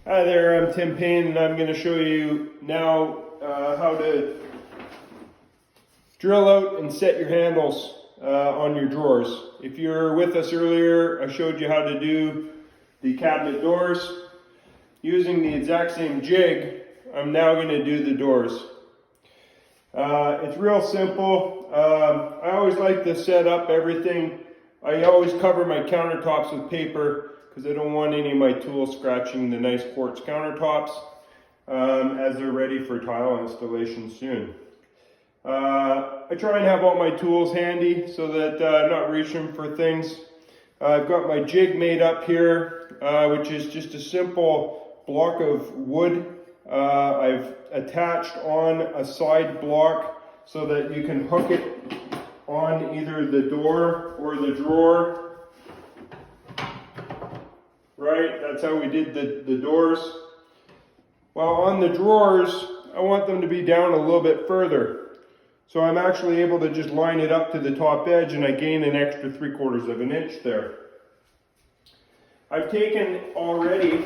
Hi there, I'm Tim Payne and I'm going to show you now how to drill out and set your handles on your drawers. If you're with us earlier, I showed you how to do the cabinet doors. Using the exact same jig, I'm now going to do the doors. It's real simple. I always like to set up everything. I always cover my countertops with paper because I don't want any of my tools scratching the nice quartz countertops as they're ready for tile installation soon. I try and have all my tools handy so that I'm not reaching for things. I've got my jig made up here, which is just a simple block of wood. I've attached on a side block so that you can hook it on either the door or the drawer. Right, that's how we did the doors. Well, on the drawers, I want them to be down a little bit further. So I'm actually able to just line it up to the top edge and I gain an extra 3/4 of an inch there. I've taken already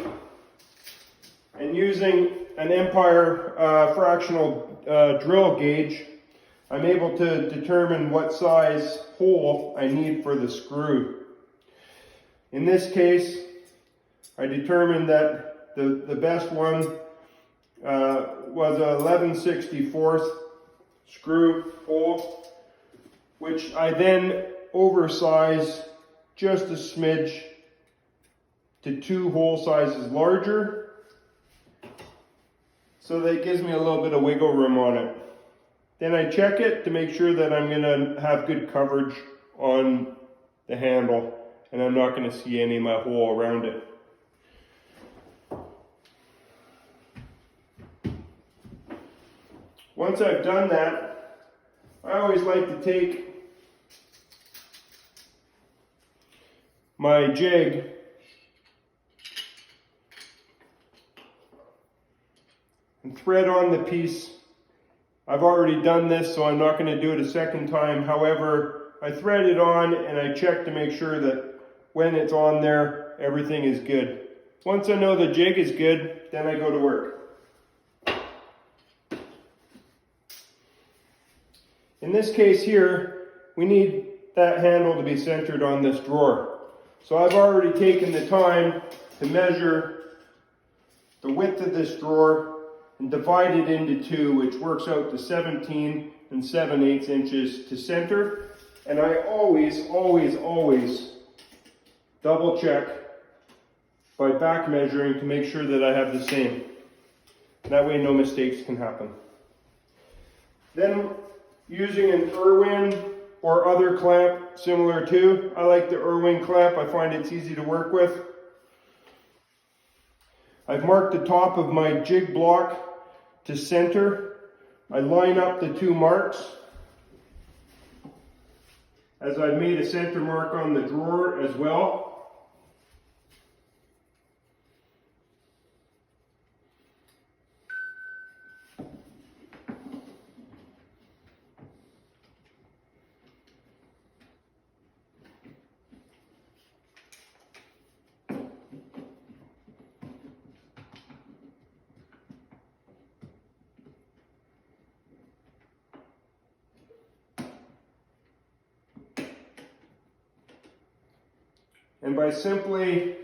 and using an Empire fractional drill gauge, I'm able to determine what size hole I need for the screw. In this case, I determined that the best one was a 11/64 screw hole, which I then oversize just a smidge to 2 hole sizes larger, so that it gives me a little bit of wiggle room on it. Then I check it to make sure that I'm going to have good coverage on the handle and I'm not going to see any of my hole around it. Once I've done that, I always like to take my jig and thread on the piece. I've already done this, so I'm not going to do it a second time. However, I thread it on and I check to make sure that when it's on there, everything is good. Once I know the jig is good, then I go to work. In this case here, we need that handle to be centered on this drawer. So I've already taken the time to measure the width of this drawer and divide it into 2, which works out to 17 7/8 inches to center. And I always double check by back measuring to make sure that I have the same. That way no mistakes can happen. Then using an Irwin or other clamp similar to, I like the Irwin clamp, I find it's easy to work with. I've marked the top of my jig block to center. I line up the 2 marks as I've made a center mark on the drawer as well. And by simply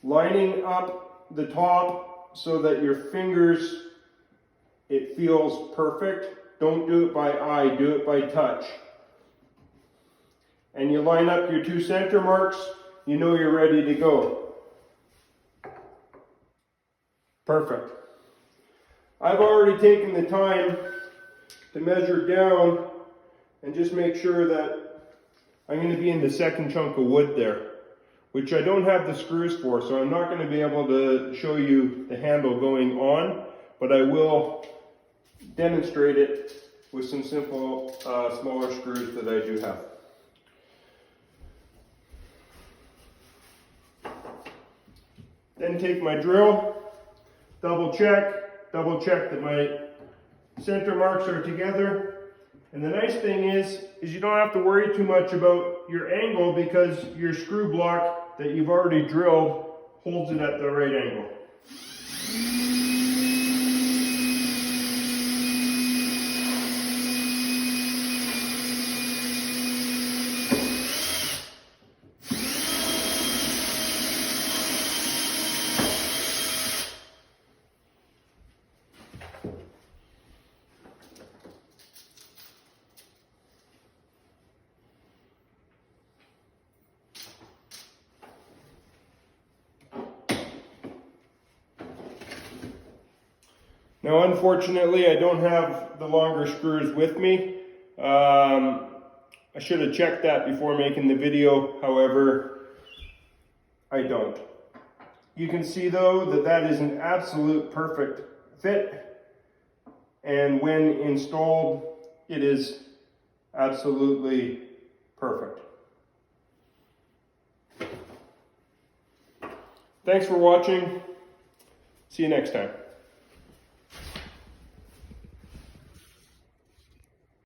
lining up the top so that your fingers, it feels perfect. Don't do it by eye, do it by touch. And you line up your 2 center marks, you know you're ready to go. Perfect. I've already taken the time to measure down and just make sure that I'm going to be in the second chunk of wood there, which I don't have the screws for, so I'm not going to be able to show you the handle going on, but I will demonstrate it with some simple smaller screws that I do have. Then take my drill, double check that my center marks are together. And the nice thing is you don't have to worry too much about your angle because your screw block that you've already drilled holds it at the right angle. Now, unfortunately, I don't have the longer screws with me. I should have checked that before making the video. However, I don't. You can see though that that is an absolute perfect fit. And when installed, it is absolutely perfect. Thanks for watching. See you next time.